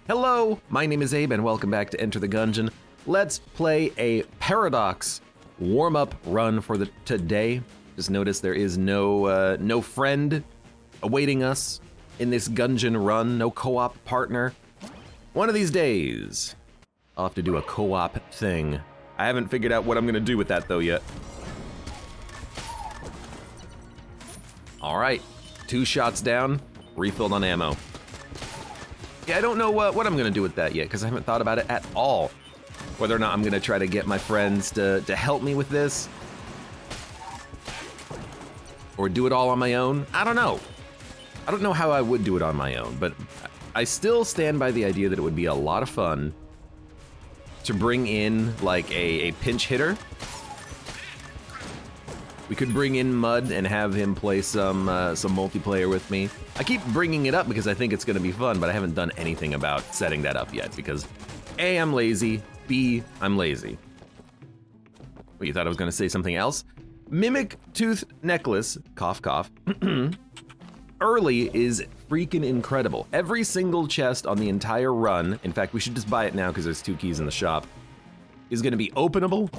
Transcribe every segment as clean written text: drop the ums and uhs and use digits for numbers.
Hello, my name is Abe and welcome back to Enter the Gungeon. Let's play a Paradox warm-up run for today. Just notice there is no friend awaiting us in this Gungeon run, no co-op partner. One of these days, I'll have to do a co-op thing. I haven't figured out what I'm gonna do with that though yet. All right, 2 shots down, refilled on ammo. Yeah, I don't know what I'm gonna do with that yet, because I haven't thought about it at all. Whether or not I'm gonna try to get my friends to help me with this, or do it all on my own. I don't know. I don't know how I would do it on my own, but I still stand by the idea that it would be a lot of fun to bring in like a pinch hitter. We could bring in Mud and have him play some multiplayer with me. I keep bringing it up because I think it's gonna be fun, but I haven't done anything about setting that up yet because A, I'm lazy, B, I'm lazy. Well, you thought I was gonna say something else? Mimic Tooth Necklace, cough cough, early is freaking incredible. Every single chest on the entire run, in fact, we should just buy it now because there's 2 keys in the shop, is gonna be openable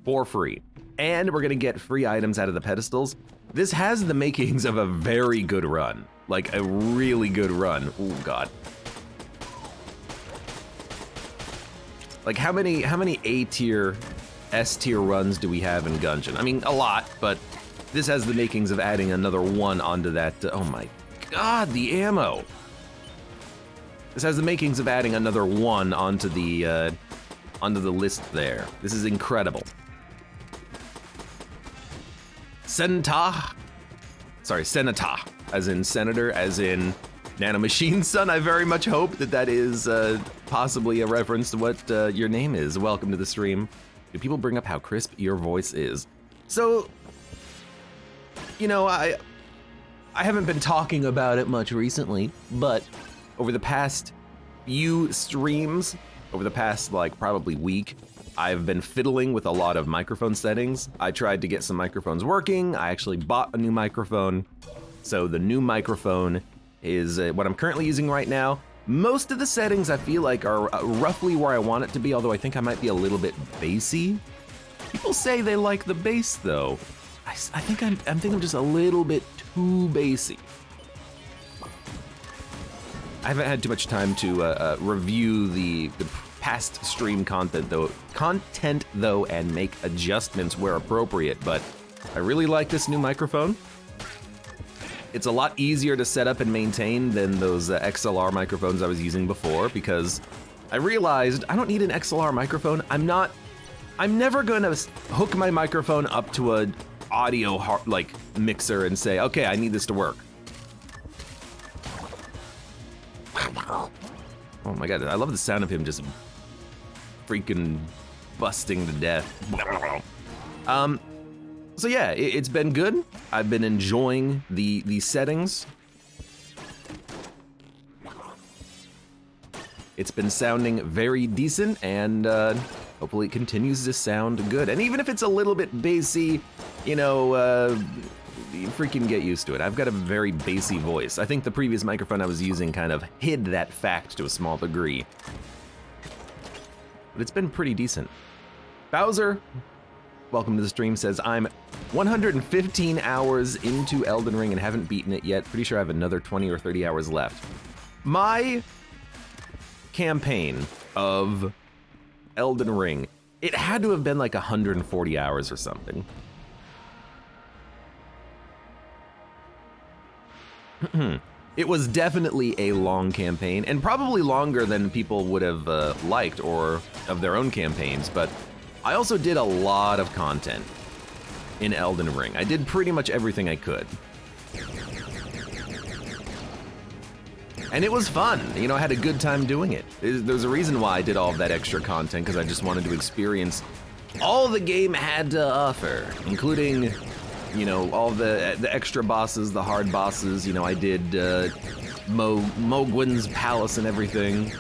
for free. And we're gonna get free items out of the pedestals. This has the makings of a very good run, like a really good run. Oh God. Like how many A tier, S tier runs do we have in Gungeon? I mean, a lot, but this has the makings of adding another 1 onto that. Oh my God, the ammo. This has the makings of adding another 1 onto the list there. This is incredible. Senata, as in senator, as in nanomachine son. I very much hope that is possibly a reference to what your name is. Welcome to the stream. Do people bring up how crisp your voice is? So, you know, I haven't been talking about it much recently, but over the past few streams, over the past like probably week, I've been fiddling with a lot of microphone settings. I tried to get some microphones working. I actually bought a new microphone. So the new microphone is what I'm currently using right now. Most of the settings I feel like are roughly where I want it to be, although I think I might be a little bit bassy. People say they like the bass though. I think I'm just a little bit too bassy. I haven't had too much time to review the past stream content though, and make adjustments where appropriate, but I really like this new microphone. It's a lot easier to set up and maintain than those XLR microphones I was using before, because I realized I don't need an XLR microphone. I'm never gonna hook my microphone up to a audio like mixer and say, okay, I need this to work. Oh my God, I love the sound of him just freaking busting to death. So yeah, it's been good. I've been enjoying the settings. It's been sounding very decent, and hopefully it continues to sound good. And even if it's a little bit bassy, you know, you freaking get used to it. I've got a very bassy voice. I think the previous microphone I was using kind of hid that fact to a small degree. But it's been pretty decent. Bowser, welcome to the stream, says, I'm 115 hours into Elden Ring and haven't beaten it yet. Pretty sure I have another 20 or 30 hours left. My campaign of Elden Ring, it had to have been like 140 hours or something. It was definitely a long campaign, and probably longer than people would have liked or of their own campaigns, but I also did a lot of content in Elden Ring. I did pretty much everything I could. And it was fun, you know, I had a good time doing it. There's a reason why I did all of that extra content, because I just wanted to experience all the game had to offer, including, you know, all the extra bosses, the hard bosses. You know, I did Mogwin's palace and everything.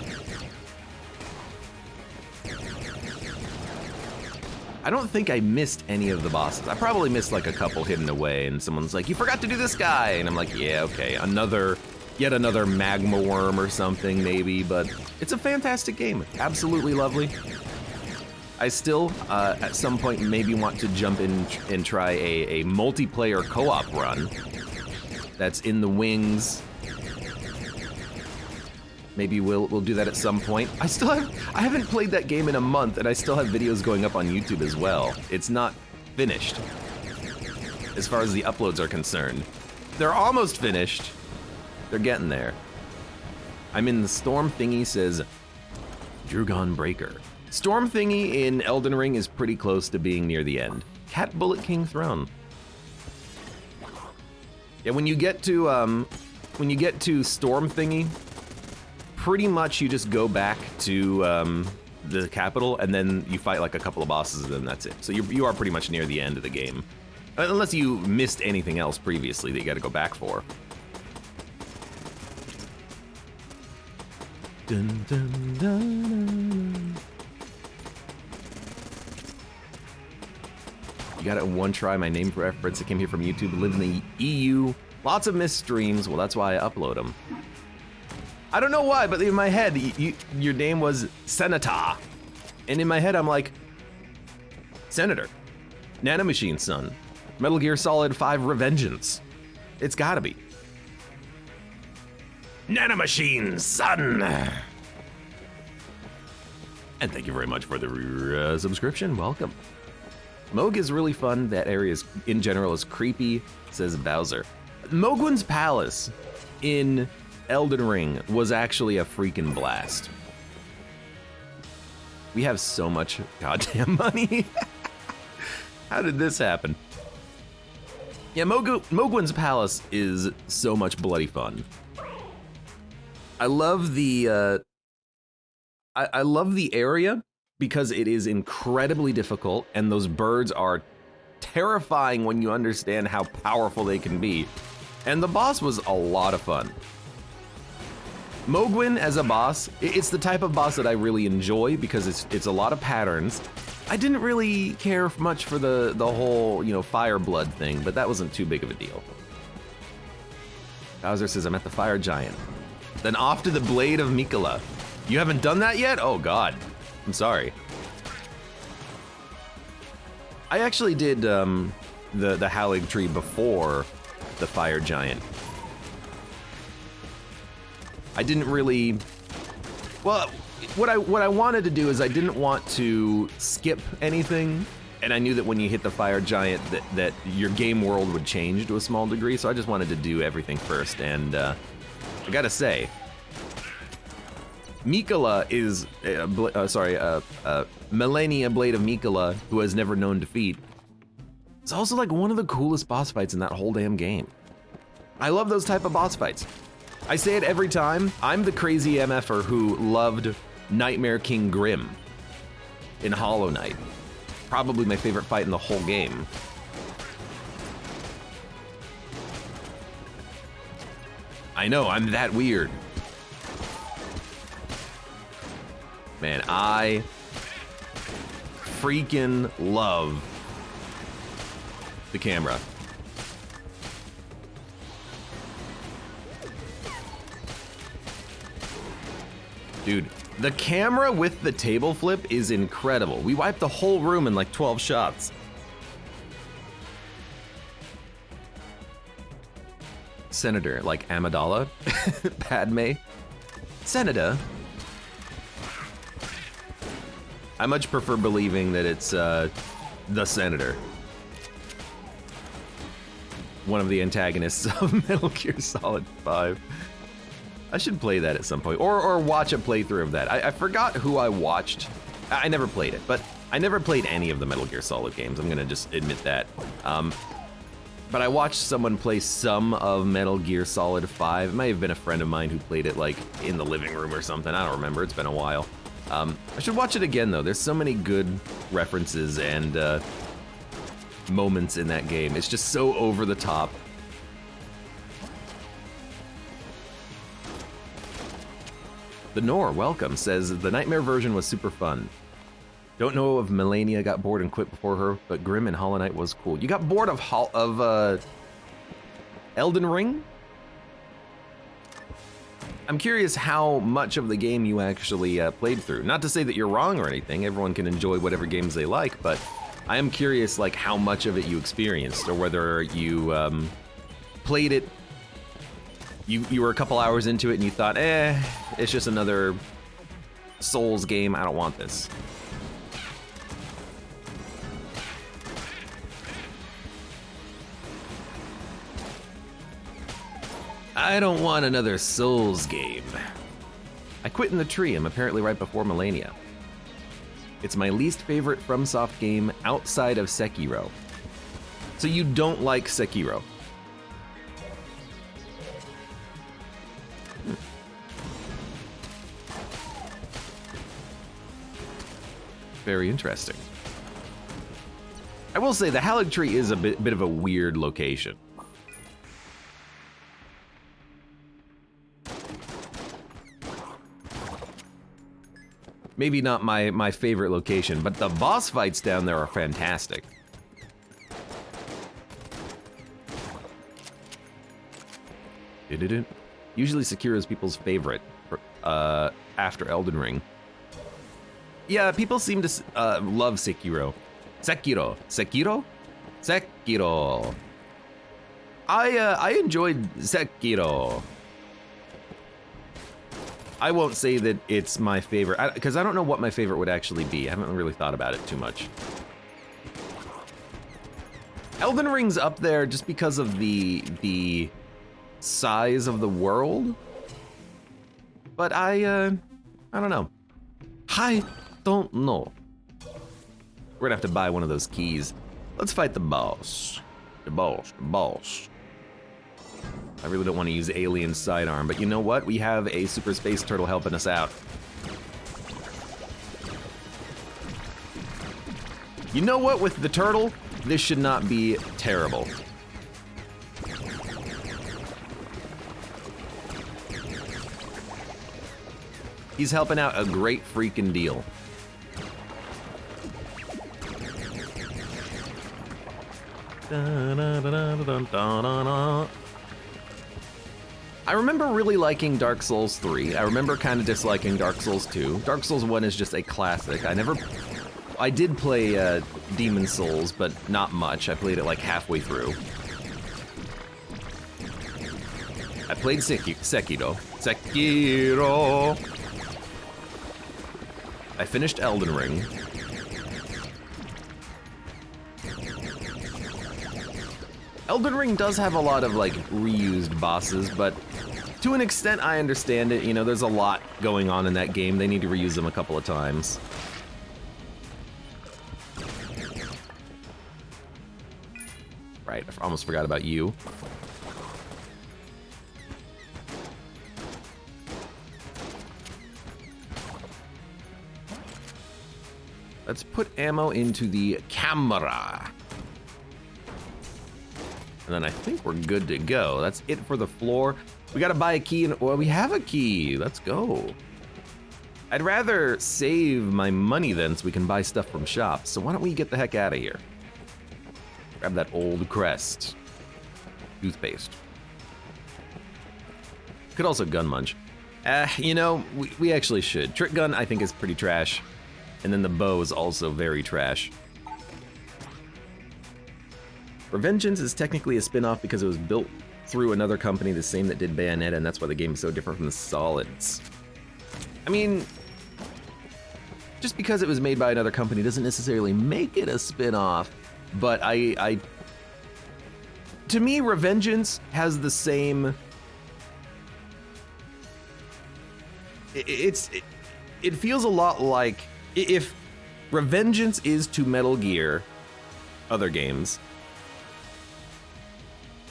I don't think I missed any of the bosses. I probably missed like a couple hidden away, and someone's like, you forgot to do this guy, and I'm like, yeah, okay, another yet another magma worm or something, maybe, but it's a fantastic game. Absolutely lovely. I still, at some point, maybe want to jump in and try a multiplayer co-op run that's in the wings. Maybe we'll do that at some point. I haven't played that game in a month, and I still have videos going up on YouTube as well. It's not finished, as far as the uploads are concerned. They're almost finished. They're getting there. I'm in the Storm Thingy, says Drugon Breaker. Storm Thingy in Elden Ring is pretty close to being near the end. Cat Bullet King Throne. Yeah, when you get to Storm Thingy, pretty much you just go back to the capital, and then you fight like a couple of bosses, and then that's it. So you are pretty much near the end of the game, unless you missed anything else previously that you got to go back for. Dun, dun, dun. You got it in one try. My name for reference. I came here from YouTube. Live in the EU. Lots of missed streams. Well, that's why I upload them. I don't know why, but in my head, your name was Senator. And in my head, I'm like, Senator. Nanomachine Son. Metal Gear Solid 5 Revengeance. It's gotta be. Nanomachine Son. And thank you very much for the subscription. Welcome. Moog is really fun. That area is, in general, is creepy, says Bowser. Mogwin's Palace in Elden Ring was actually a freaking blast. We have so much goddamn money. How did this happen? Yeah, Mogwin's Palace is so much bloody fun. I love the I love the area because it is incredibly difficult, and those birds are terrifying when you understand how powerful they can be. And the boss was a lot of fun. Mogwin as a boss, it's the type of boss that I really enjoy because it's a lot of patterns. I didn't really care much for the whole, fire blood thing, but that wasn't too big of a deal. Bowser says, I'm at the fire giant. Then off to the Blade of Mikola. You haven't done that yet? Oh God, I'm sorry. I actually did the Halig tree before the fire giant. I didn't really, well, what I wanted to do is I didn't want to skip anything, and I knew that when you hit the fire giant that your game world would change to a small degree, so I just wanted to do everything first, and I gotta say, Mikola is, Melania Blade of Mikola, who has never known defeat. It's also like one of the coolest boss fights in that whole damn game. I love those type of boss fights. I say it every time, I'm the crazy MFer who loved Nightmare King Grim in Hollow Knight. Probably my favorite fight in the whole game. I know, I'm that weird. Man, I freaking love the camera. Dude, the camera with the table flip is incredible. We wiped the whole room in like 12 shots. Senator, like Amidala, Padme, Senator. I much prefer believing that it's the Senator. One of the antagonists of Metal Gear Solid 5. I should play that at some point, or watch a playthrough of that. I forgot who I watched. I never played it, but I never played any of the Metal Gear Solid games. I'm gonna just admit that. But I watched someone play some of Metal Gear Solid 5. It might have been a friend of mine who played it like in the living room or something. I don't remember, it's been a while. I should watch it again though. There's so many good references and moments in that game. It's just so over the top. The Nor, welcome, says the Nightmare version was super fun. Don't know if Melania got bored and quit before her, but Grim and Hollow Knight was cool. You got bored of Elden Ring? I'm curious how much of the game you actually played through. Not to say that you're wrong or anything, everyone can enjoy whatever games they like, but I am curious like how much of it you experienced, or whether you played it, you were a couple hours into it and you thought, it's just another Souls game, I don't want this. I don't want another Souls game. I quit in the tree, I'm apparently right before Millennia. It's my least favorite FromSoft game outside of Sekiro. So you don't like Sekiro? Very interesting. I will say the Halig Tree is a bit of a weird location. Maybe not my favorite location, but the boss fights down there are fantastic. Usually Sekiro is people's favorite after Elden Ring. Yeah, people seem to love Sekiro. Sekiro. I enjoyed Sekiro. I won't say that it's my favorite, because I don't know what my favorite would actually be. I haven't really thought about it too much. Elden Ring's up there just because of the size of the world. But I don't know. I don't know. We're gonna have to buy one of those keys. Let's fight the boss. The boss. I really don't want to use Alien Sidearm, but you know what? We have a Super Space Turtle helping us out. You know what? With the turtle, this should not be terrible. He's helping out a great freaking deal. I remember really liking Dark Souls 3. I remember kind of disliking Dark Souls 2. Dark Souls 1 is just a classic. I did play Demon Souls, but not much. I played it like halfway through. I played Sekiro. I finished Elden Ring. Elden Ring does have a lot of like reused bosses, but to an extent I understand it. You know, there's a lot going on in that game. They need to reuse them a couple of times. Right, I almost forgot about you. Let's put ammo into the camera. And then I think we're good to go. That's it for the floor. We gotta buy a key, and well, we have a key. Let's go. I'd rather save my money then so we can buy stuff from shops. So why don't we get the heck out of here? Grab that old crest. Toothpaste. Could also gun munch. You know, we actually should. Trick gun I think is pretty trash. And then the bow is also very trash. Revengeance is technically a spin-off because it was built through another company, the same that did Bayonetta, and that's why the game is so different from the Solids. I mean, just because it was made by another company doesn't necessarily make it a spin-off, but to me, Revengeance has the same... It feels a lot like... If Revengeance is to Metal Gear, other games,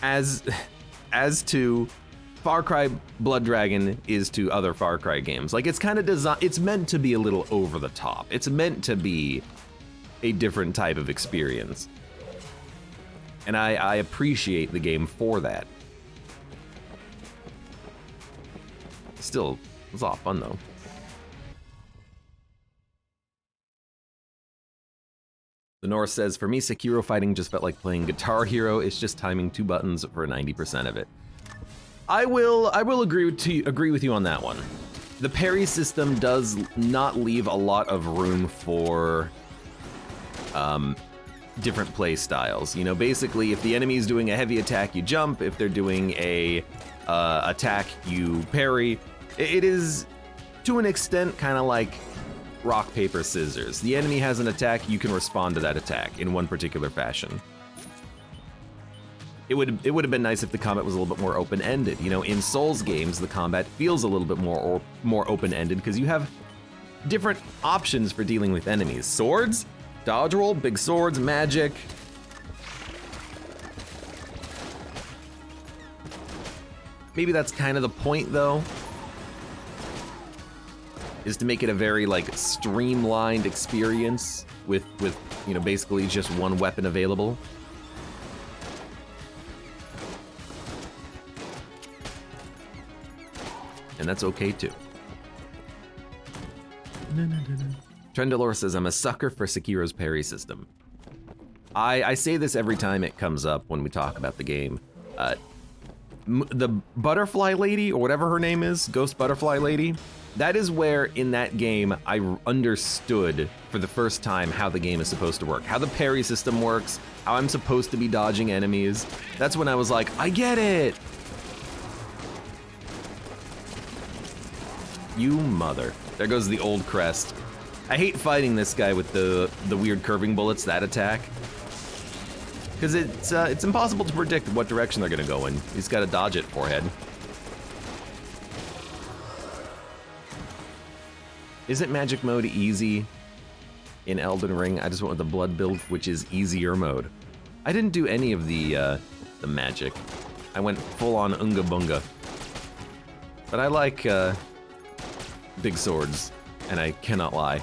as to Far Cry Blood Dragon is to other Far Cry games. Like, it's kind of designed, it's meant to be a little over the top. It's meant to be a different type of experience. And I appreciate the game for that. Still, it's a lot of fun though. The North says, for me, Sekiro fighting just felt like playing Guitar Hero. It's just timing 2 buttons for 90% of it. I will agree with you on that one. The parry system does not leave a lot of room for different play styles. You know, basically, if the enemy is doing a heavy attack, you jump. If they're doing a attack, you parry. It is, to an extent, kind of like rock, paper, scissors. The enemy has an attack, you can respond to that attack in one particular fashion. It would have been nice if the combat was a little bit more open-ended. You know, in Souls games, the combat feels a little bit more open-ended because you have different options for dealing with enemies. Swords, dodge roll, big swords, magic. Maybe that's kind of the point, though, is to make it a very, like, streamlined experience with you know, basically just one weapon available. And that's okay, too. Trendalore says, I'm a sucker for Sekiro's parry system. I say this every time it comes up when we talk about the game. The butterfly lady, or whatever her name is, Ghost Butterfly Lady, that is where, in that game, I understood for the first time how the game is supposed to work, how the parry system works, how I'm supposed to be dodging enemies. That's when I was like, I get it! You mother. There goes the old crest. I hate fighting this guy with the weird curving bullets, that attack. Because it's impossible to predict what direction they're gonna go in. He's gotta dodge it, forehead. Isn't magic mode easy in Elden Ring? I just went with the blood build, which is easier mode. I didn't do any of the magic. I went full on Unga Bunga. But I like big swords, and I cannot lie.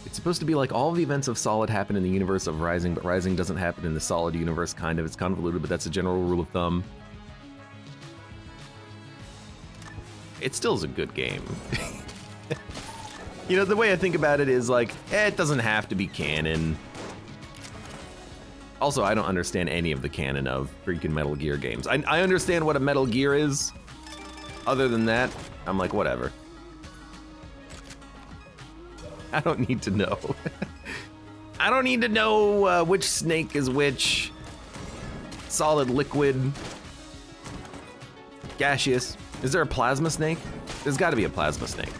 It's supposed to be like all the events of Solid happen in the universe of Rising, but Rising doesn't happen in the Solid universe, kind of. It's convoluted, but that's a general rule of thumb. It still is a good game. You know, the way I think about it is like, it doesn't have to be canon. Also, I don't understand any of the canon of freaking Metal Gear games. I understand what a Metal Gear is. Other than that, I'm like, whatever. I don't need to know. I don't need to know which snake is which. Solid, liquid, gaseous. Is there a plasma snake? There's gotta be a plasma snake.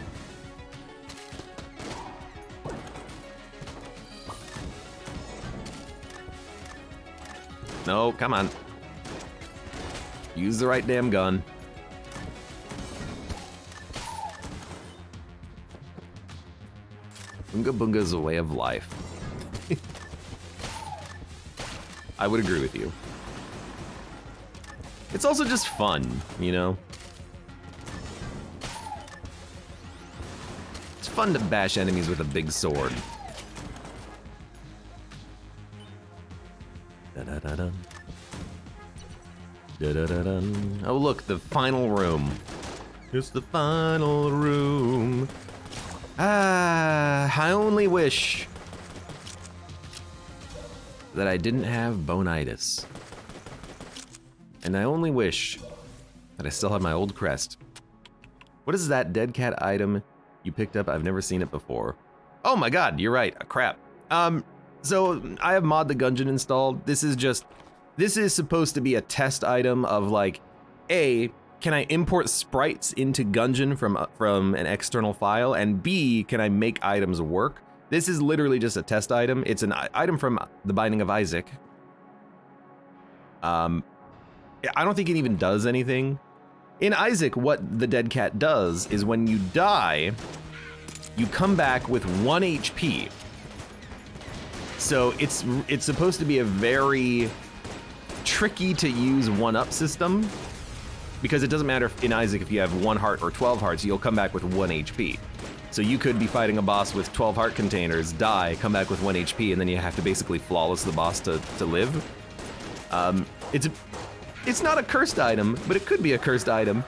No, come on. Use the right damn gun. Bunga Bunga is a way of life. I would agree with you. It's also just fun, you know? It's fun to bash enemies with a big sword. Da-da-da-dun. Da-da-da-dun. Oh look, the final room. It's the final room. I only wish that I didn't have bonitis. And I only wish that I still had my old crest. What is that dead cat item you picked up? I've never seen it before. Oh my god, you're right, crap. So I have Mod the Gungeon installed. This is supposed to be a test item of like, A, can I import sprites into Gungeon from an external file? And B, can I make items work? This is literally just a test item. It's an item from The Binding of Isaac. I don't think it even does anything. In Isaac, what the dead cat does is when you die, you come back with 1 HP. So it's supposed to be a very tricky to use 1-up system, because it doesn't matter if, in Isaac, if you have 1 heart or 12 hearts, you'll come back with 1 HP. So you could be fighting a boss with 12 heart containers, die, come back with 1 HP, and then you have to basically flawless the boss to live. It's not a cursed item, but it could be a cursed item.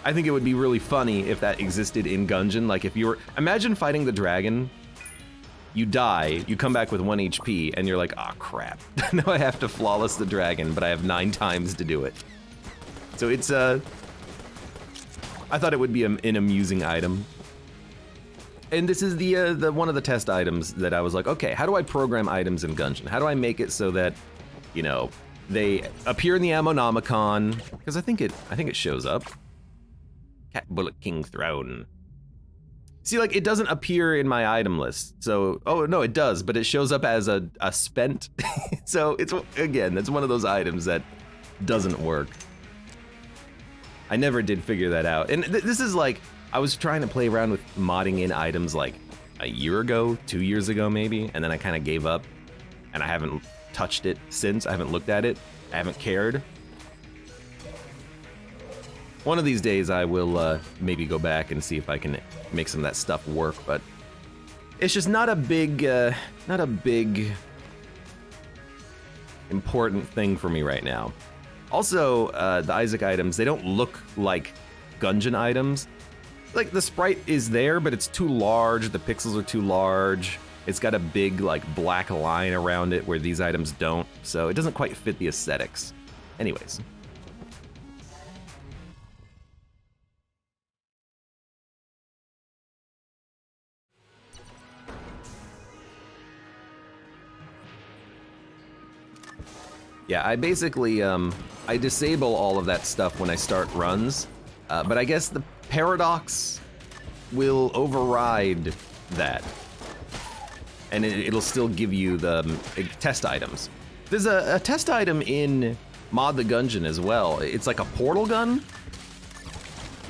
I think it would be really funny if that existed in Gungeon. Like if you were, imagine fighting the dragon, you die, you come back with 1 HP, and you're like, ah, crap. Now I have to flawless the dragon, but I have 9 times to do it. So it's, I thought it would be an amusing item. And this is the one of the test items that I was like, okay, how do I program items in Gungeon? How do I make it so that, you know, they appear in the Ammonomicon? Because I think it shows up. Cat Bullet King Throne. See, like, it doesn't appear in my item list. So, oh no, it does, but it shows up as a spent. So it's, again, that's one of those items that doesn't work. I never did figure that out. And this is like, I was trying to play around with modding in items like a year ago, 2 years ago maybe, and then I kind of gave up, and I haven't touched it since. I haven't looked at it. I haven't cared. One of these days I will maybe go back and see if I can make some of that stuff work, but it's just not a big important thing for me right now. Also, the Isaac items, they don't look like Gungeon items. Like, the sprite is there, but it's too large, the pixels are too large. It's got a big, like, black line around it where these items don't, so it doesn't quite fit the aesthetics. Anyways. Yeah, I basically, I disable all of that stuff when I start runs, but I guess the paradox will override that, and it'll still give you the test items. There's a test item in Mod the Gungeon as well. It's like a portal gun.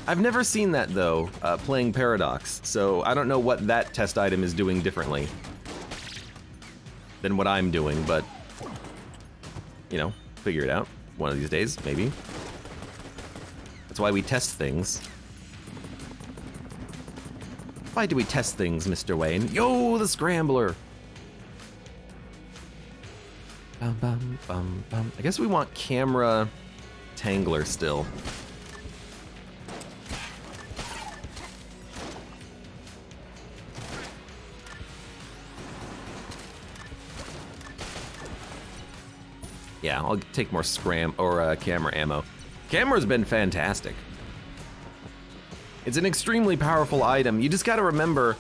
I've never seen that though, playing Paradox, so I don't know what that test item is doing differently than what I'm doing, but you know, figure it out one of these days, maybe. That's why we test things. Why do we test things, Mr. Wayne? Yo, the Scrambler! Bum, bum, bum, bum. I guess we want Camera Tangler still. Yeah, I'll take more camera ammo. Camera's been fantastic. It's an extremely powerful item. You just gotta remember,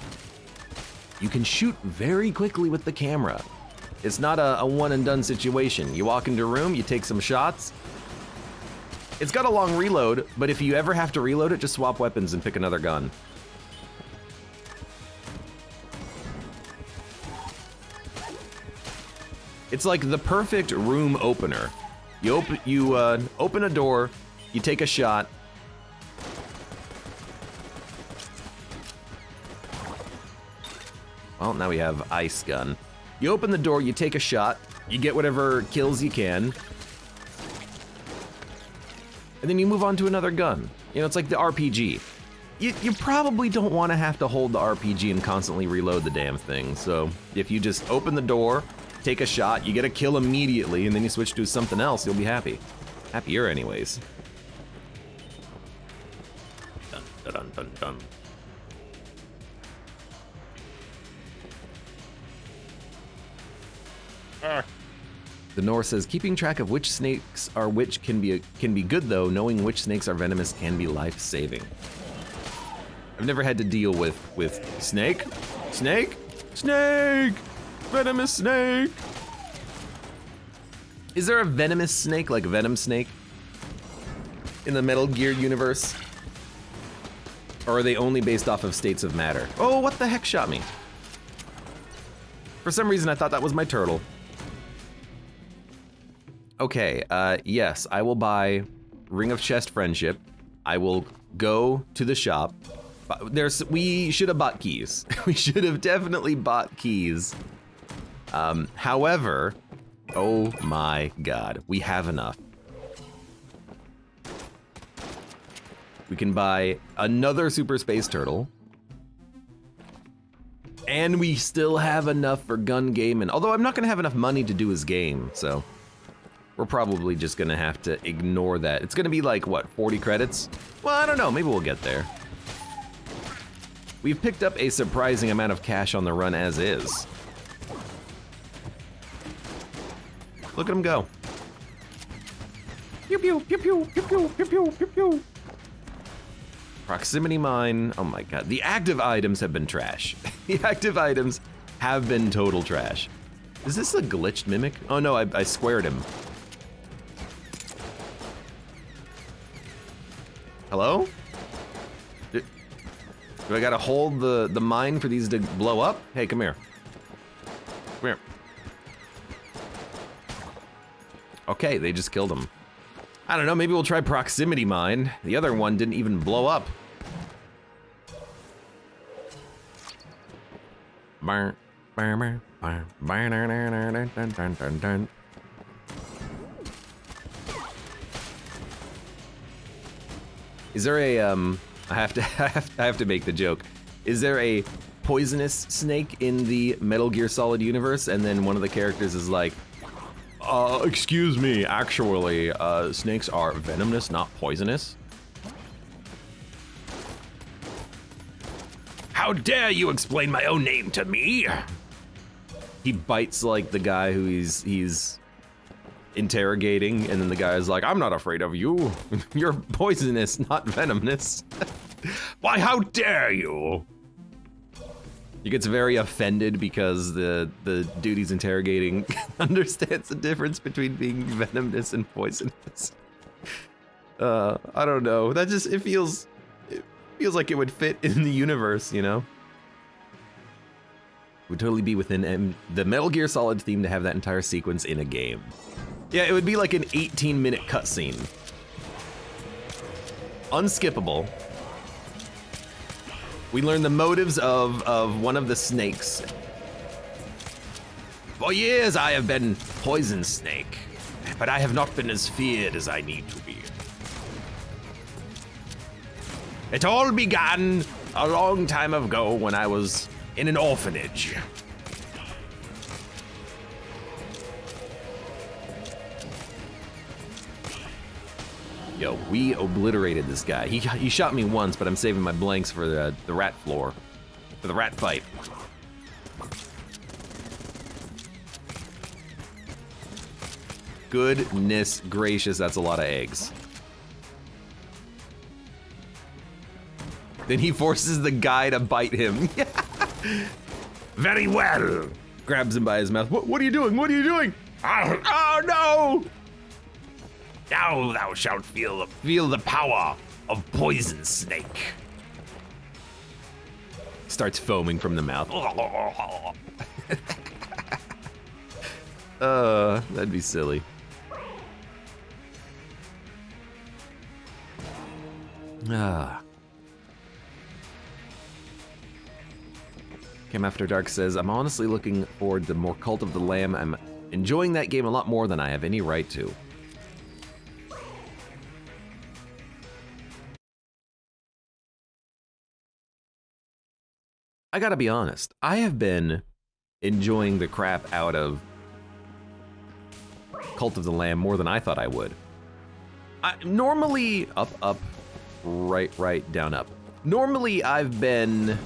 you can shoot very quickly with the camera. It's not a one and done situation. You walk into a room, you take some shots. It's got a long reload, but if you ever have to reload it, just swap weapons and pick another gun. It's like the perfect room opener. You open a door, you take a shot. Well, now we have ice gun. You open the door, you take a shot, you get whatever kills you can, and then you move on to another gun. You know, it's like the RPG. You probably don't want to have to hold the RPG and constantly reload the damn thing. So if you just open the door, take a shot, you get a kill immediately, and then you switch to something else, you'll be happy. Happier anyways. Dun, dun, dun, dun, dun. The Norse says, keeping track of which snakes are which can be good though, knowing which snakes are venomous can be life-saving. I've never had to deal with snake, venomous snake. Is there a venomous snake, like Venom Snake, in the Metal Gear universe? Or are they only based off of states of matter? Oh, what the heck shot me? For some reason, I thought that was my turtle. Okay, yes, I will buy Ring of Chest Friendship. I will go to the shop. We should have bought keys. We should have definitely bought keys. However, oh my god, we have enough. We can buy another Super Space Turtle. And we still have enough for Gun Game, and although I'm not gonna have enough money to do his game, so. we're probably just gonna have to ignore that. It's gonna be like, what, 40 credits? Well, I don't know, maybe we'll get there. We've picked up a surprising amount of cash on the run as is. Look at him go. Pew pew, pew pew, pew pew, pew pew, pew pew. Proximity mine, oh my god. The active items have been trash. The active items have been total trash. Is this a glitched mimic? Oh no, I squared him. Hello? Do I gotta hold the mine for these to blow up? Hey, come here. Come here. Okay, they just killed him. I don't know, maybe we'll try proximity mine. The other one didn't even blow up. Is there a I have to make the joke. Is there a poisonous snake in the Metal Gear Solid universe? And then one of the characters is like, excuse me, actually, snakes are venomous, not poisonous. How dare you explain my own name to me? He bites like the guy who he's interrogating, and then the guy is like, I'm not afraid of you. You're poisonous, not venomous. Why, how dare you? He gets very offended because the dude he's interrogating understands the difference between being venomous and poisonous. I don't know. That just, it feels like it would fit in the universe, you know? It would totally be within the Metal Gear Solid theme to have that entire sequence in a game. Yeah, it would be like an 18-minute cutscene. Unskippable. We learn the motives of one of the snakes. For years I have been Poison Snake, but I have not been as feared as I need to be. It all began a long time ago when I was in an orphanage. Yo, we obliterated this guy. He shot me once, but I'm saving my blanks for the rat floor, for the rat fight. Goodness gracious, that's a lot of eggs. Then he forces the guy to bite him. Very well. Grabs him by his mouth. What are you doing? What are you doing? Oh no! Now thou shalt feel the power of Poison Snake. Starts foaming from the mouth. That'd be silly. Came After Dark says, I'm honestly looking forward to more Cult of the Lamb. I'm enjoying that game a lot more than I have any right to. I gotta be honest, I have been enjoying the crap out of Cult of the Lamb more than I thought I would. Normally, up, up, right, down, up. Normally, I've been...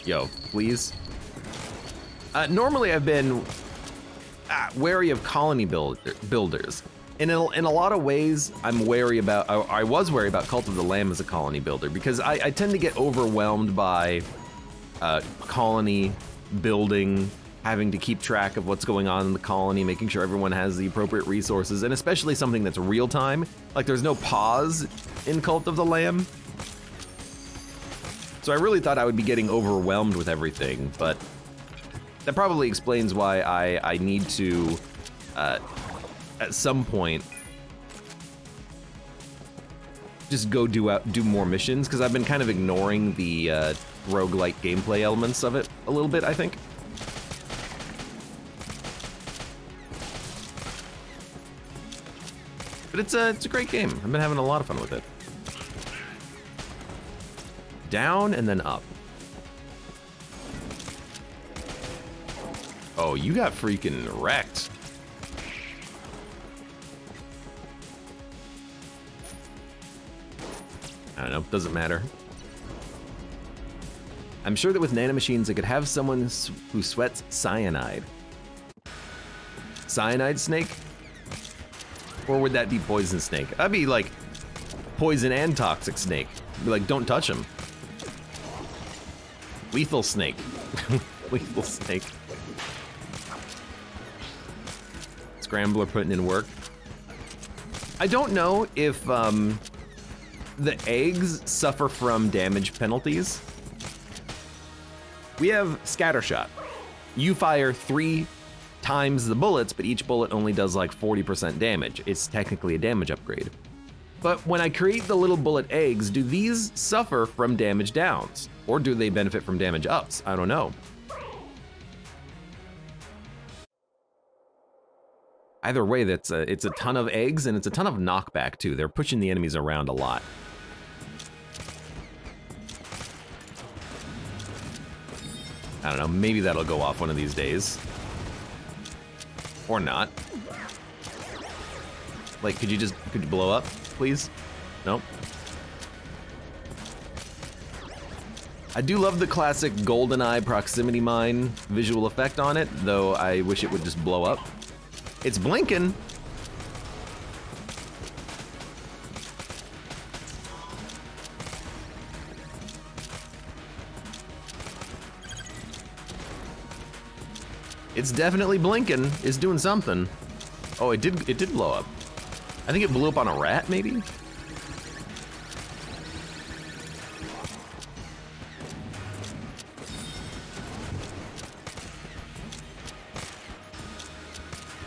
Yo, please. Normally, I've been wary of colony builders. And in a lot of ways, I'm wary about, I was wary about Cult of the Lamb as a colony builder because I tend to get overwhelmed by colony building, having to keep track of what's going on in the colony, making sure everyone has the appropriate resources, and especially something that's real time. Like there's no pause in Cult of the Lamb. So I really thought I would be getting overwhelmed with everything, but that probably explains why I need to, at some point, just go do more missions, because I've been kind of ignoring the roguelike gameplay elements of it a little bit, I think. But it's a great game. I've been having a lot of fun with it. Down and then up. Oh, you got freaking wrecked. I don't know, doesn't matter. I'm sure that with nanomachines, I could have someone who sweats cyanide. Cyanide snake? Or would that be poison snake? That'd be like poison and toxic snake. Be like, don't touch him. Lethal snake. Lethal snake. Scrambler putting in work. I don't know if the eggs suffer from damage penalties. We have scattershot. You fire 3 times the bullets, but each bullet only does like 40% damage. It's technically a damage upgrade. But when I create the little bullet eggs, do these suffer from damage downs? Or do they benefit from damage ups? I don't know. Either way, it's a ton of eggs and it's a ton of knockback too. They're pushing the enemies around a lot. I don't know, maybe that'll go off one of these days. Or not. Like, could you blow up, please? Nope. I do love the classic GoldenEye proximity mine visual effect on it, though I wish it would just blow up. It's blinking. It's definitely blinking. It's doing something. Oh, it did blow up. I think it blew up on a rat, maybe?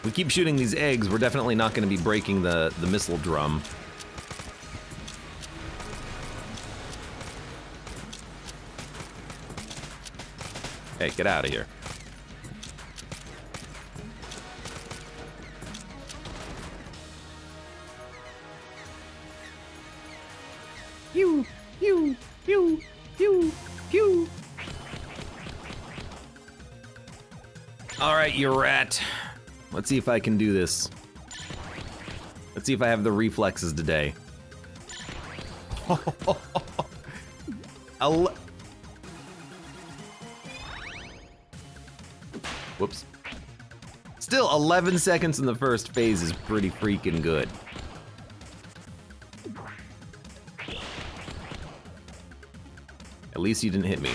We keep shooting these eggs, we're definitely not gonna be breaking the missile drum. Hey, get out of here. Pew, pew, pew, pew, pew. All right, you rat. Let's see if I can do this. Let's see if I have the reflexes today. Whoops. Still, 11 seconds in the first phase is pretty freaking good. At least you didn't hit me.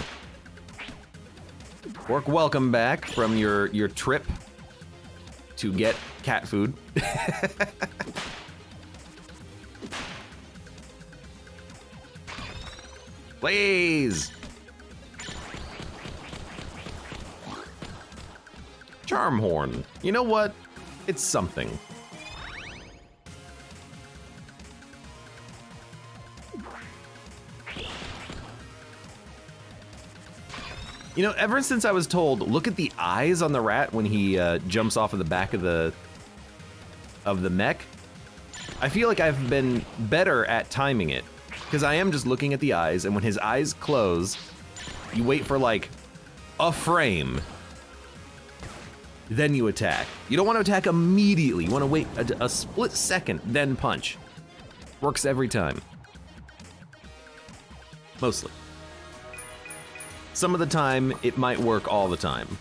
Orc, welcome back from your trip to get cat food. Blaze! Charm horn. You know what? It's something. You know, ever since I was told, look at the eyes on the rat when he jumps off of the back of the mech, I feel like I've been better at timing it. Because I am just looking at the eyes, and when his eyes close, you wait for like a frame, then you attack. You don't want to attack immediately, you want to wait a split second, then punch. Works every time. Mostly. Some of the time, it might work all the time.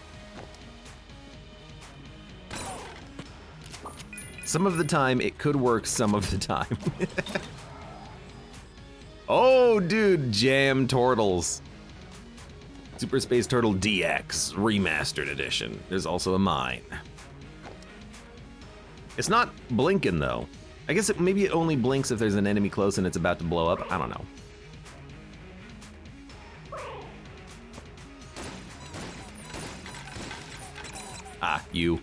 Some of the time, it could work some of the time. Oh, dude, Jam Turtles. Super Space Turtle DX Remastered Edition. There's also a mine. It's not blinking, though. I guess maybe it only blinks if there's an enemy close and it's about to blow up. I don't know. Ah, you.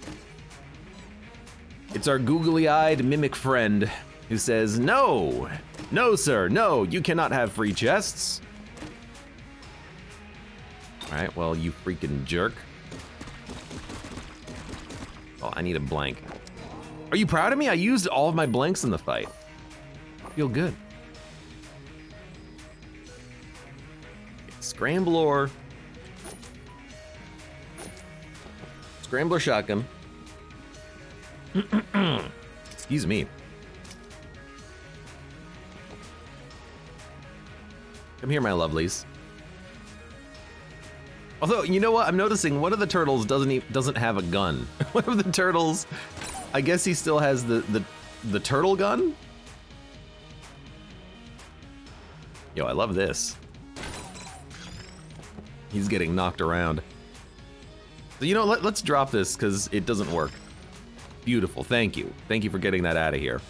It's our googly-eyed mimic friend who says, no! No, sir, no, you cannot have free chests. All right, well, you freaking jerk. Oh, I need a blank. Are you proud of me? I used all of my blanks in the fight. I feel good. Scrambler. Scrambler shotgun. Excuse me. Come here, my lovelies. Although, you know what? I'm noticing one of the turtles doesn't have a gun. One of the turtles, I guess he still has the turtle gun? Yo, I love this. He's getting knocked around. So, you know, let's drop this because it doesn't work. Beautiful, thank you. Thank you for getting that out of here.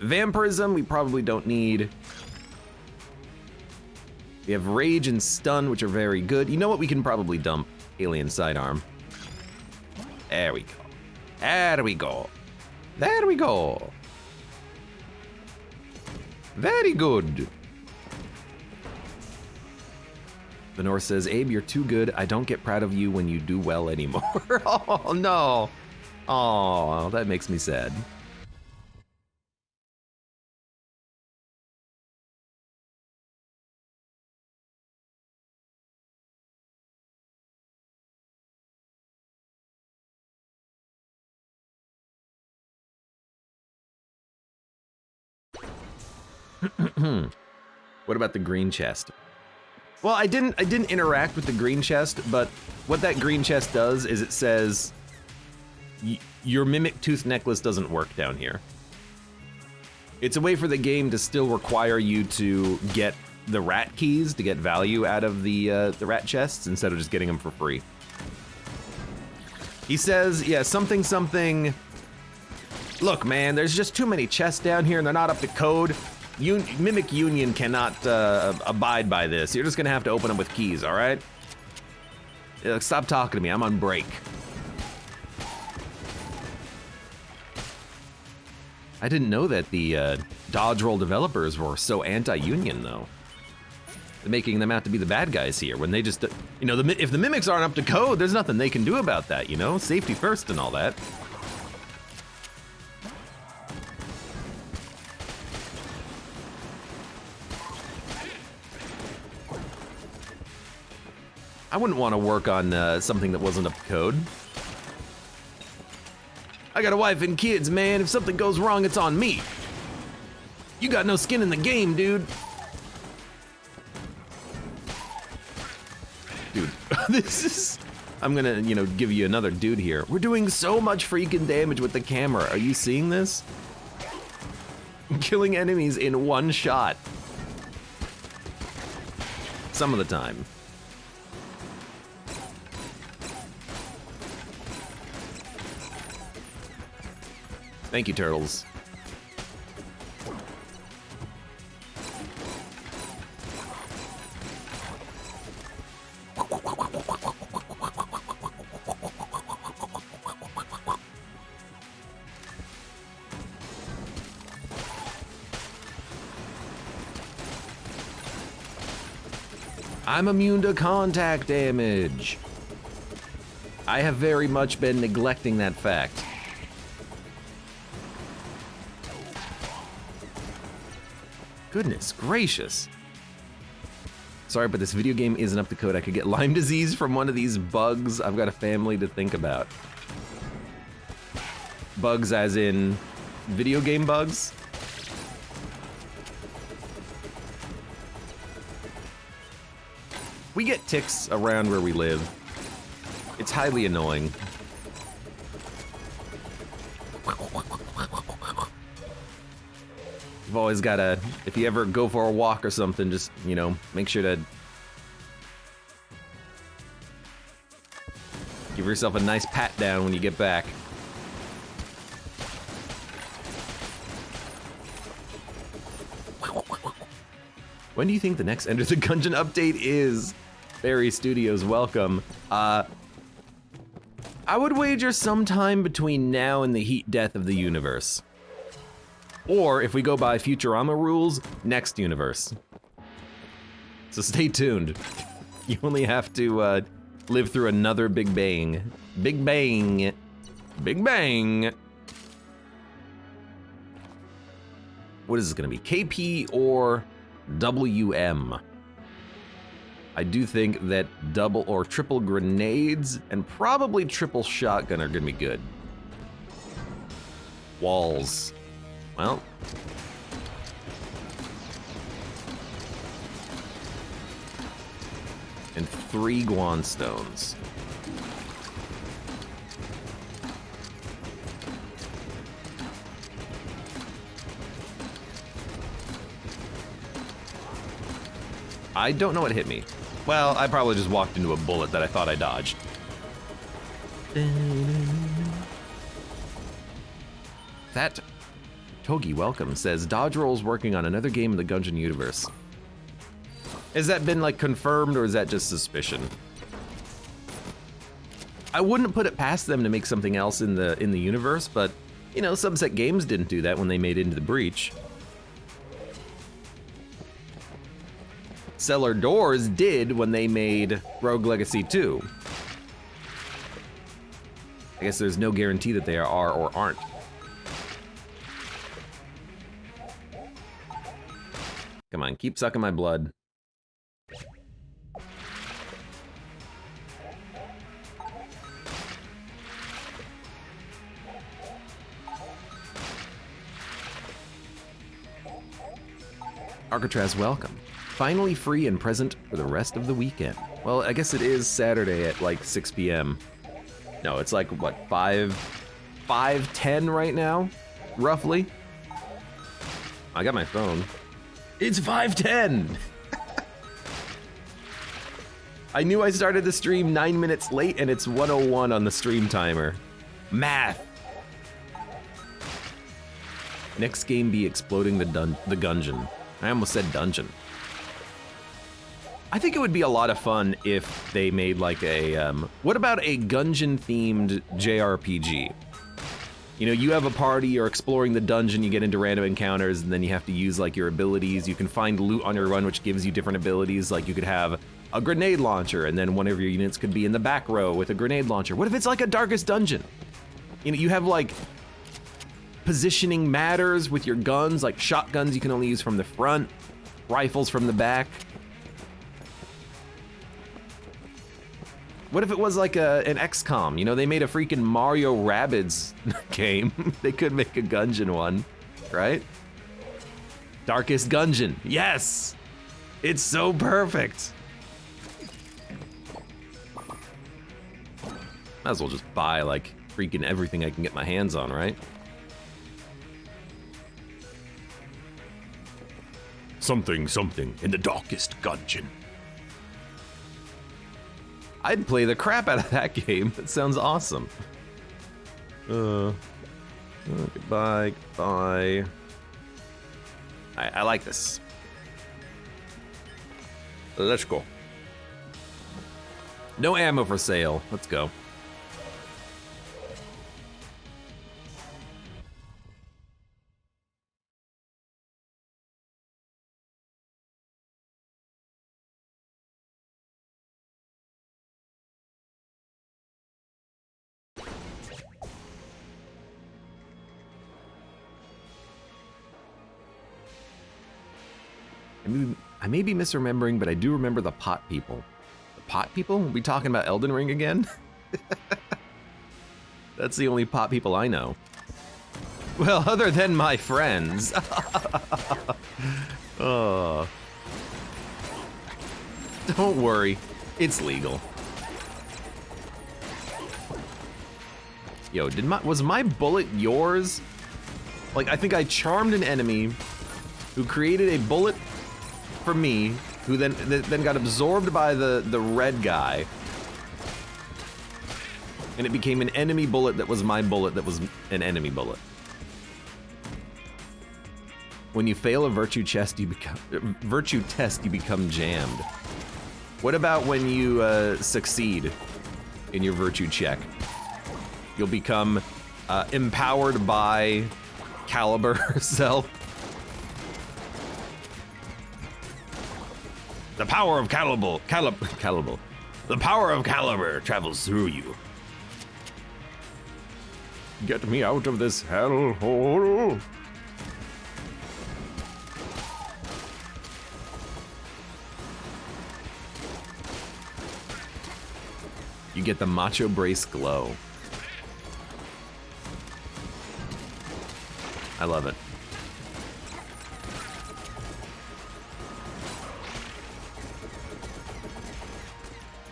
Vampirism, we probably don't need. We have Rage and Stun, which are very good. You know what? We can probably dump Alien Sidearm. There we go. There we go. There we go. Very good. The North says, Abe, you're too good. I don't get proud of you when you do well anymore. Oh, no. Oh, that makes me sad. What about the green chest? Well, I didn't interact with the green chest, but what that green chest does is it says your mimic tooth necklace doesn't work down here. It's a way for the game to still require you to get the rat keys to get value out of the rat chests instead of just getting them for free. He says, yeah, something. Look, man, there's just too many chests down here and they're not up to code. Mimic Union cannot abide by this. You're just gonna have to open them with keys, all right? Stop talking to me, I'm on break. I didn't know that the dodge roll developers were so anti-union, though. They're making them out to be the bad guys here when they just, you know, if the mimics aren't up to code, there's nothing they can do about that, you know? Safety first and all that. I wouldn't want to work on something that wasn't up to code. I got a wife and kids, man. If something goes wrong, it's on me. You got no skin in the game, dude. Dude, this is... I'm gonna, you know, give you another dude here. We're doing so much freaking damage with the camera. Are you seeing this? I'm killing enemies in one shot. Some of the time. Thank you, turtles. I'm immune to contact damage. I have very much been neglecting that fact. Goodness gracious. Sorry, but this video game isn't up to code. I could get Lyme disease from one of these bugs. I've got a family to think about. Bugs as in video game bugs? We get ticks around where we live. It's highly annoying. You've always gotta, if you ever go for a walk or something, just, you know, make sure to give yourself a nice pat down when you get back. When do you think the next Enter the Gungeon update is? Fairy Studios, welcome. I would wager sometime between now and the heat death of the universe. Or, if we go by Futurama rules, next universe. So stay tuned. You only have to live through another Big Bang. Big Bang. Big Bang. What is this gonna be? KP or WM? I do think that double or triple grenades and probably triple shotgun are gonna be good. Walls. Well. And 3 Guan stones. I don't know what hit me. Well, I probably just walked into a bullet that I thought I dodged. That Togi, welcome, says Dodge Roll's working on another game in the Gungeon universe. Has that been like confirmed or is that just suspicion? I wouldn't put it past them to make something else in the universe, but you know, Subset Games didn't do that when they made Into the Breach. Cellar Doors did when they made Rogue Legacy 2. I guess there's no guarantee that they are or aren't. Come on, keep sucking my blood. Alcatraz, welcome. Finally free and present for the rest of the weekend. Well, I guess it is Saturday at like 6 p.m. No, it's like, what, 5:10 right now? Roughly? I got my phone. It's 5:10! I knew I started the stream 9 minutes late and it's 1:01 on the stream timer. Math! Next game be exploding the Gungeon. I almost said dungeon. I think it would be a lot of fun if they made like a, what about a Gungeon-themed JRPG? You know, you have a party, you're exploring the dungeon, you get into random encounters, and then you have to use like your abilities. You can find loot on your run, which gives you different abilities. Like you could have a grenade launcher, and then one of your units could be in the back row with a grenade launcher. What if it's like a Darkest Dungeon? You know, you have like positioning matters with your guns, like shotguns you can only use from the front, rifles from the back. What if it was like an XCOM? You know, they made a freaking Mario Rabbids game. They could make a Gungeon one, right? Darkest Gungeon, yes! It's so perfect. Might as well just buy like freaking everything I can get my hands on, right? Something, something in the Darkest Gungeon. I'd play the crap out of that game. That sounds awesome. Goodbye, goodbye. I like this. Let's go. No ammo for sale. Let's go. I may be misremembering, but I do remember the pot people. The pot people? Are we talking about Elden Ring again? That's the only pot people I know. Well, other than my friends. Oh. Don't worry, it's legal. Yo, was my bullet yours? Like, I think I charmed an enemy who created a bullet for me, who then got absorbed by the red guy, and it became an enemy bullet that was my bullet that was an enemy bullet. When you fail a virtue test, you become jammed. What about when you succeed in your virtue check? You'll become empowered by Caliber herself. The power of Caliber. The power of Caliber travels through you. Get me out of this hellhole. You get the Macho Brace glow. I love it.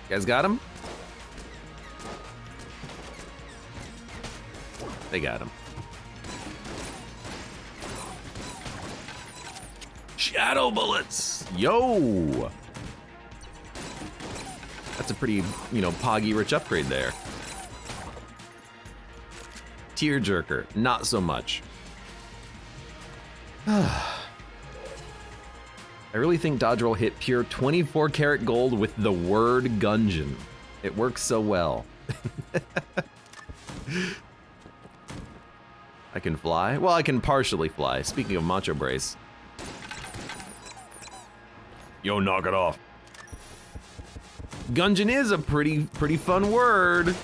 You guys got him? They got him. Shadow bullets! Yo! That's a pretty, poggy rich upgrade there. Tearjerker, not so much. I really think dodge roll hit pure 24 karat gold with the word Gungeon. It works so well. I can fly? Well, I can partially fly. Speaking of Macho Brace. Yo, knock it off. Gungeon is a pretty fun word.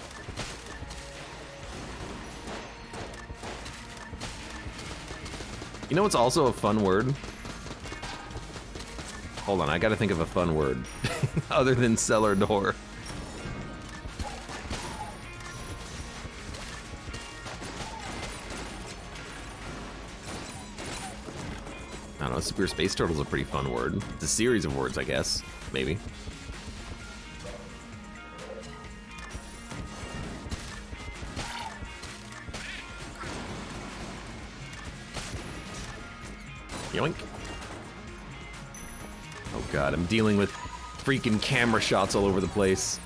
You know what's also a fun word? Hold on, I gotta think of a fun word. Other than cellar door. I don't know, Super Space Turtle's a pretty fun word. It's a series of words, I guess. Maybe. Yoink. Oh god, I'm dealing with freaking camera shots all over the place.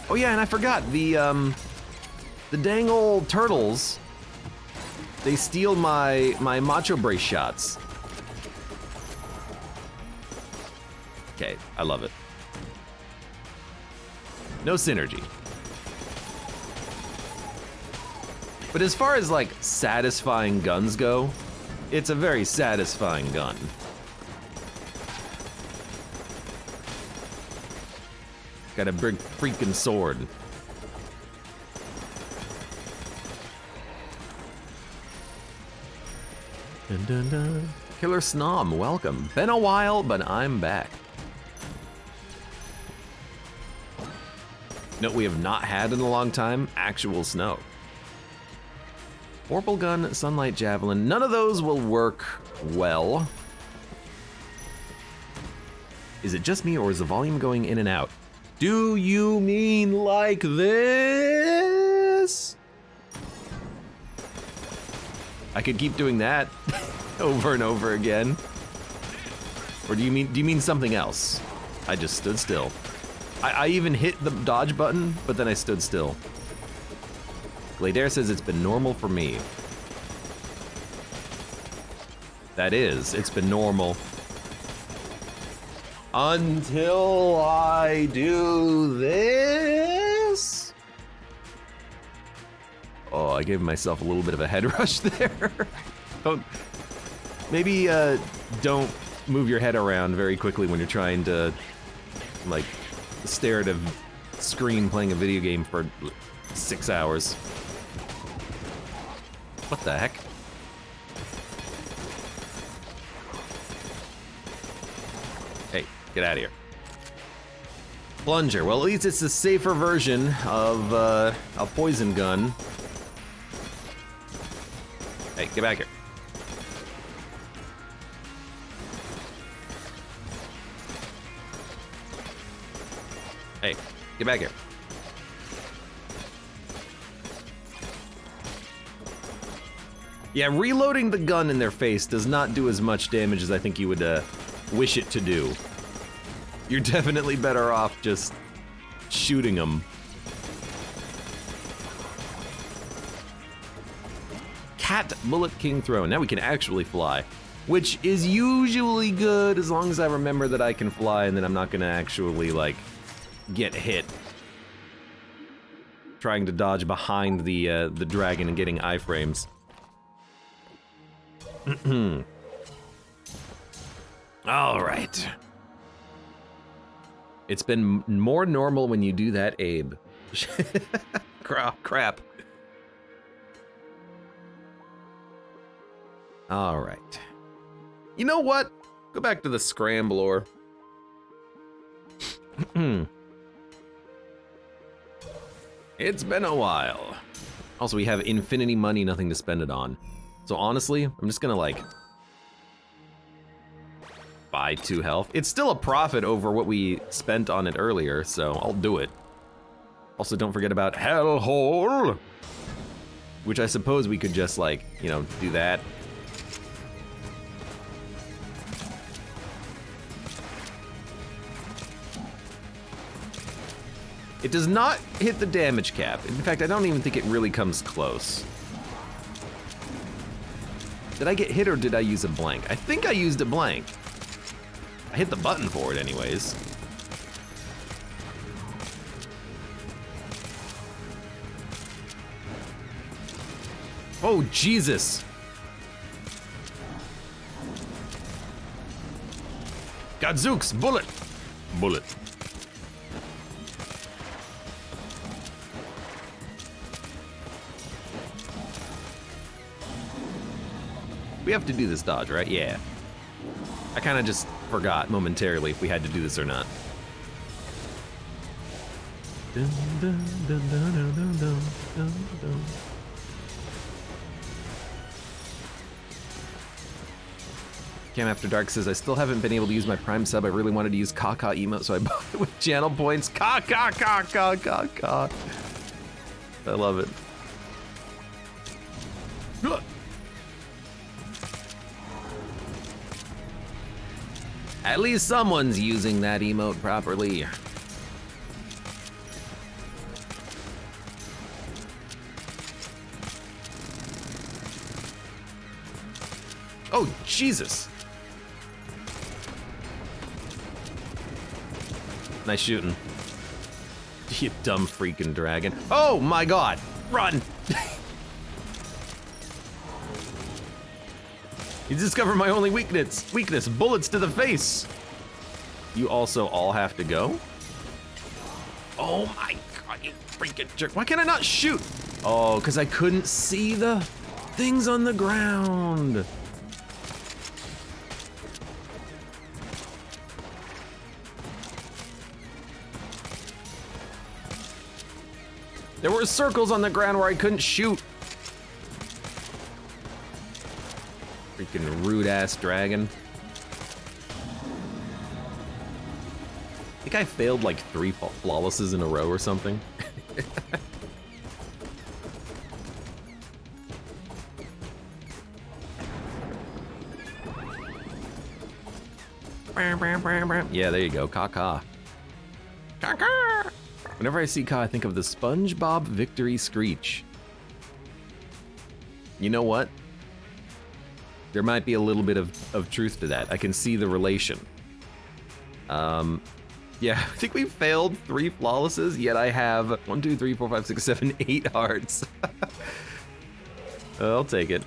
Oh yeah, and I forgot, the dang old turtles, they steal my Macho Brace shots. Okay, I love it. No synergy. But as far as like satisfying guns go, it's a very satisfying gun. Got a big freaking sword. Dun, dun, dun. Killer Snom, welcome. Been a while, but I'm back. No, we have not had in a long time actual snow. Orbital gun, sunlight javelin, none of those will work well. Is it just me or is the volume going in and out? Do you mean like this? I could keep doing that over and over again. Or do you mean something else? I just stood still. I even hit the dodge button, but then I stood still. Glader says it's been normal for me. That is, it's been normal. Until I do this. Oh, I gave myself a little bit of a head rush there. Maybe don't move your head around very quickly when you're trying to like stare at a screen playing a video game for 6 hours. What the heck? Hey, get out of here. Plunger. Well, at least it's a safer version of a poison gun. Hey, get back here. Hey, get back here. Yeah, reloading the gun in their face does not do as much damage as I think you would wish it to do. You're definitely better off just shooting them. Cat Bullet King Throne. Now we can actually fly, which is usually good as long as I remember that I can fly and then I'm not gonna actually like get hit trying to dodge behind the dragon and getting iframes. All right. It's been more normal when you do that, Abe. Crap. All right. You know what? Go back to the Scrambler. It's been a while. Also, we have infinity money, nothing to spend it on. So honestly, I'm just gonna like buy 2 health. It's still a profit over what we spent on it earlier, so I'll do it. Also, don't forget about Hellhole, which I suppose we could just like, you know, do that. It does not hit the damage cap. In fact, I don't even think it really comes close. Did I get hit or did I use a blank? I think I used a blank. I hit the button for it anyways. Oh, Jesus. Gadzooks, bullet. Bullet. We have to do this dodge, right? Yeah. I kind of just forgot momentarily if we had to do this or not. Dun, dun, dun, dun, dun, dun, dun, dun, dun. Cam After Dark says, I still haven't been able to use my Prime sub. I really wanted to use Kaka emote, so I bought it with channel points. Kaka, Kaka, Kaka. I love it. At least someone's using that emote properly. Oh, Jesus. Nice shooting. You dumb freaking dragon. Oh my God, run. You discovered my only weakness, bullets to the face. You also all have to go? Oh my God, you freaking jerk. Why can't I not shoot? Oh, because I couldn't see the things on the ground. There were circles on the ground where I couldn't shoot. Freaking rude ass dragon. I think I failed like 3 flawlesses in a row or something. Yeah, there you go, Kaka. Kaka! Whenever I see Ka, I think of the SpongeBob victory screech. You know what? There might be a little bit of truth to that. I can see the relation. Yeah, I think we failed 3 flawlesses, yet I have 1, 2, 3, 4, 5, 6, 7, 8 hearts. I'll take it.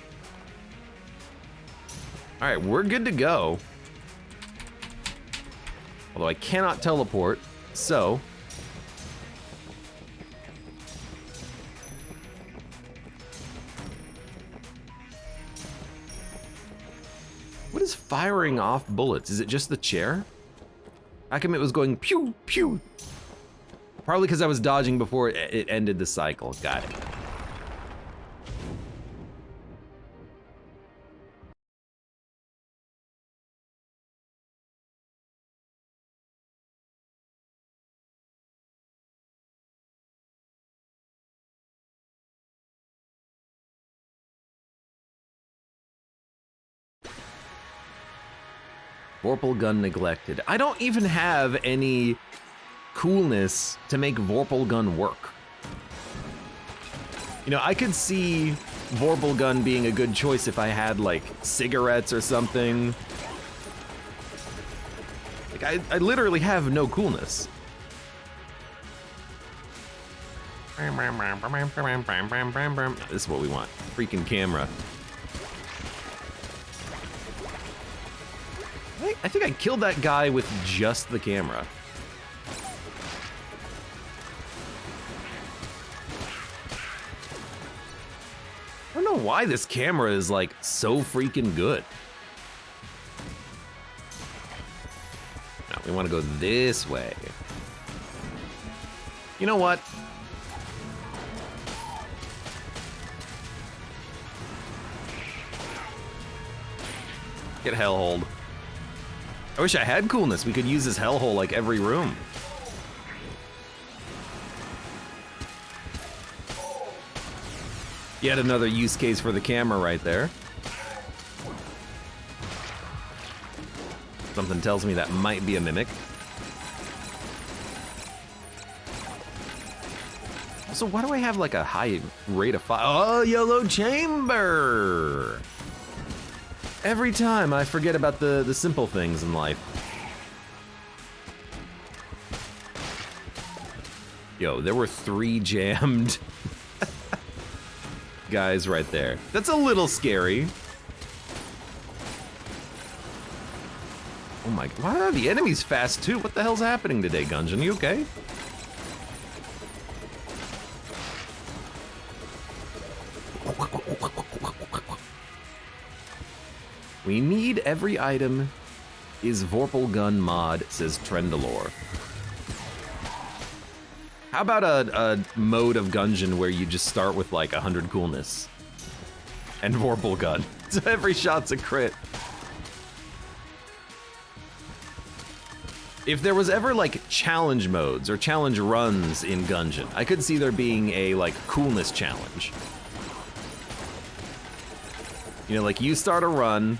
All right, we're good to go. Although I cannot teleport, so. What is firing off bullets? Is it just the chair? How come it was going pew, pew? Probably because I was dodging before it ended the cycle. Got it. Vorpal gun neglected. I don't even have any coolness to make Vorpal gun work. You know, I could see Vorpal gun being a good choice if I had like cigarettes or something. Like I literally have no coolness. This is what we want. Freaking camera. I think I killed that guy with just the camera. I don't know why this camera is like so freaking good. No, we want to go this way. You know what? Get Hellhold. I wish I had coolness. We could use this Hellhole like every room. Yet another use case for the camera right there. Something tells me that might be a mimic. Also, why do I have like a high rate of fire? Oh, yellow chamber! Every time I forget about the simple things in life. Yo, there were 3 jammed guys right there. That's a little scary. Oh my, why are the enemies fast too? What the hell's happening today, Gungeon? You okay? We need every item is Vorpal Gun mod, says Trendalore. How about a mode of Gungeon where you just start with like 100 coolness and Vorpal Gun, so every shot's a crit. If there was ever like challenge modes or challenge runs in Gungeon, I could see there being a like coolness challenge. You know, like you start a run,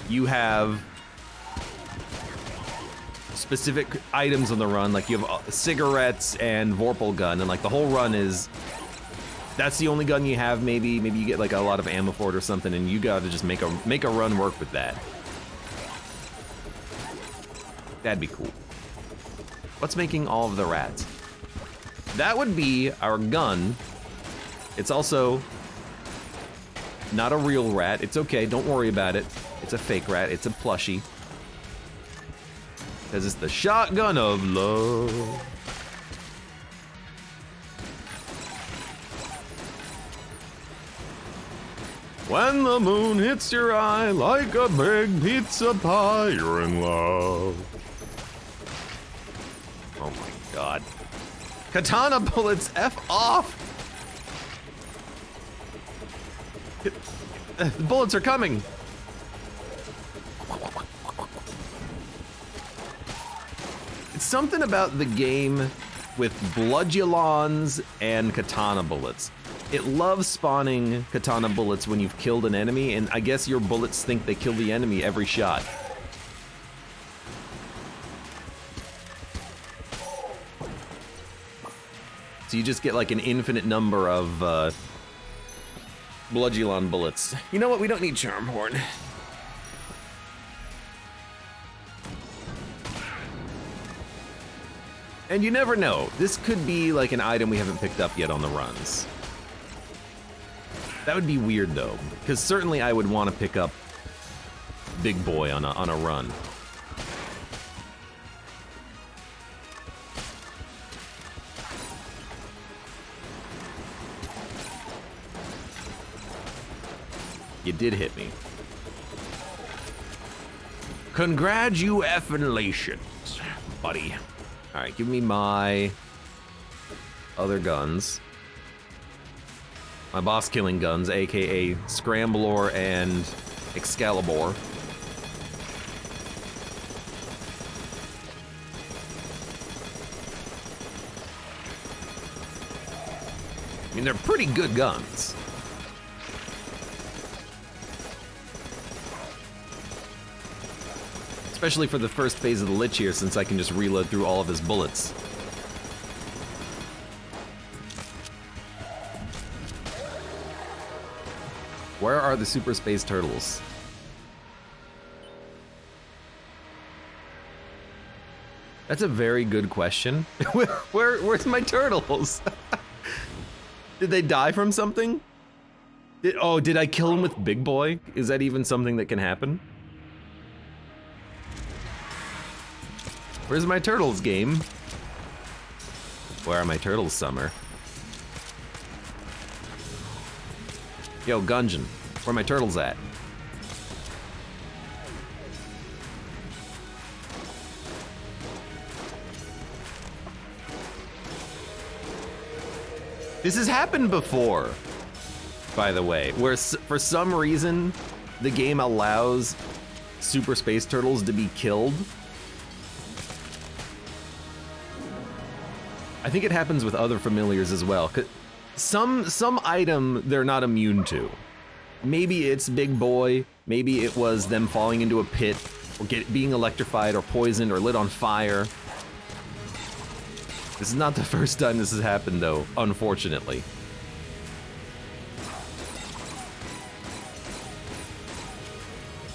you have specific items on the run, like you have cigarettes and Vorpal Gun, and like the whole run is, that's the only gun you have, maybe you get like a lot of ammo for it or something, and you gotta just make a run work with that. That'd be cool. What's making all of the rats? That would be our gun. It's also not a real rat. It's okay, don't worry about it. It's a fake rat, it's a plushie. Because it's the shotgun of love. When the moon hits your eye like a big pizza pie, you're in love. Oh my god. Katana bullets, F off! The bullets are coming. It's something about the game with bludgeons and katana bullets. It loves spawning katana bullets when you've killed an enemy, and I guess your bullets think they kill the enemy every shot. So you just get like an infinite number of bludgeon bullets. You know what? We don't need Charm Horn. And you never know. This could be like an item we haven't picked up yet on the runs. That would be weird though, because certainly I would want to pick up Big Boy on a run. You did hit me. Congratulations, buddy. All right, give me my other guns. My boss killing guns, AKA Scramblor and Excalibur. I mean, they're pretty good guns. Especially for the first phase of the Lich here, since I can just reload through all of his bullets. Where are the Super Space Turtles? That's a very good question. Where's my turtles? Did they die from something? Did I kill him with Big Boy? Is that even something that can happen? Where's my turtles, game? Where are my turtles, Summer? Yo, Gungeon, where are my turtles at? This has happened before, by the way, where for some reason the game allows Super Space Turtles to be killed. I think it happens with other familiars as well. Some item they're not immune to. Maybe it's Big Boy, maybe it was them falling into a pit, or being electrified, or poisoned, or lit on fire. This is not the first time this has happened, though, unfortunately.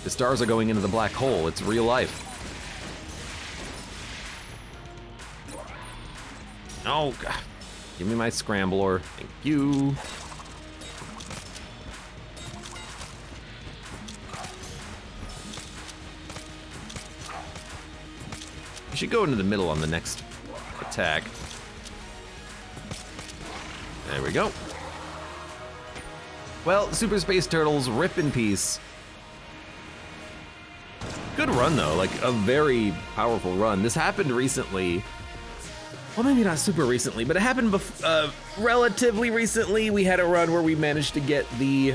The stars are going into the black hole. It's real life. Oh, God. Give me my scrambler. Thank you. You should go into the middle on the next attack. There we go. Well, Super Space Turtles, rip in peace. Good run, though, like a very powerful run. This happened recently. Well, maybe not super recently, but it happened relatively recently. We had a run where we managed to get the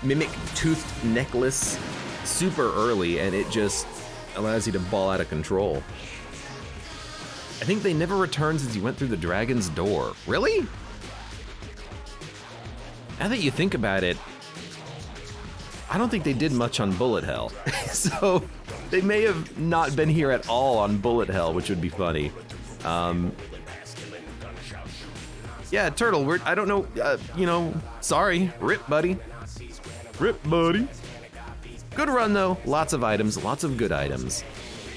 Mimic Toothed Necklace super early, and it just allows you to ball out of control. I think they never returned since you went through the dragon's door. Really? Now that you think about it, I don't think they did much on Bullet Hell. So they may have not been here at all on Bullet Hell, which would be funny. Yeah, Turtle, I don't know, you know, sorry. Rip, buddy. Rip, buddy. Good run, though. Lots of items, lots of good items.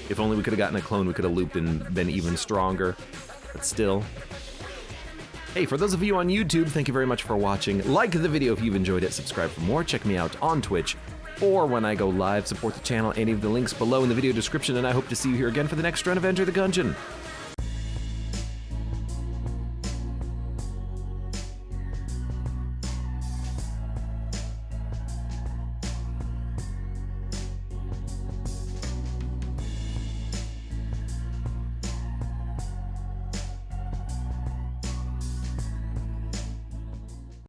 If only we could have gotten a clone, we could have looped and been even stronger. But still. Hey, for those of you on YouTube, thank you very much for watching. Like the video if you've enjoyed it. Subscribe for more. Check me out on Twitch or when I go live. Support the channel. Any of the links below in the video description, and I hope to see you here again for the next run of Enter the Gungeon.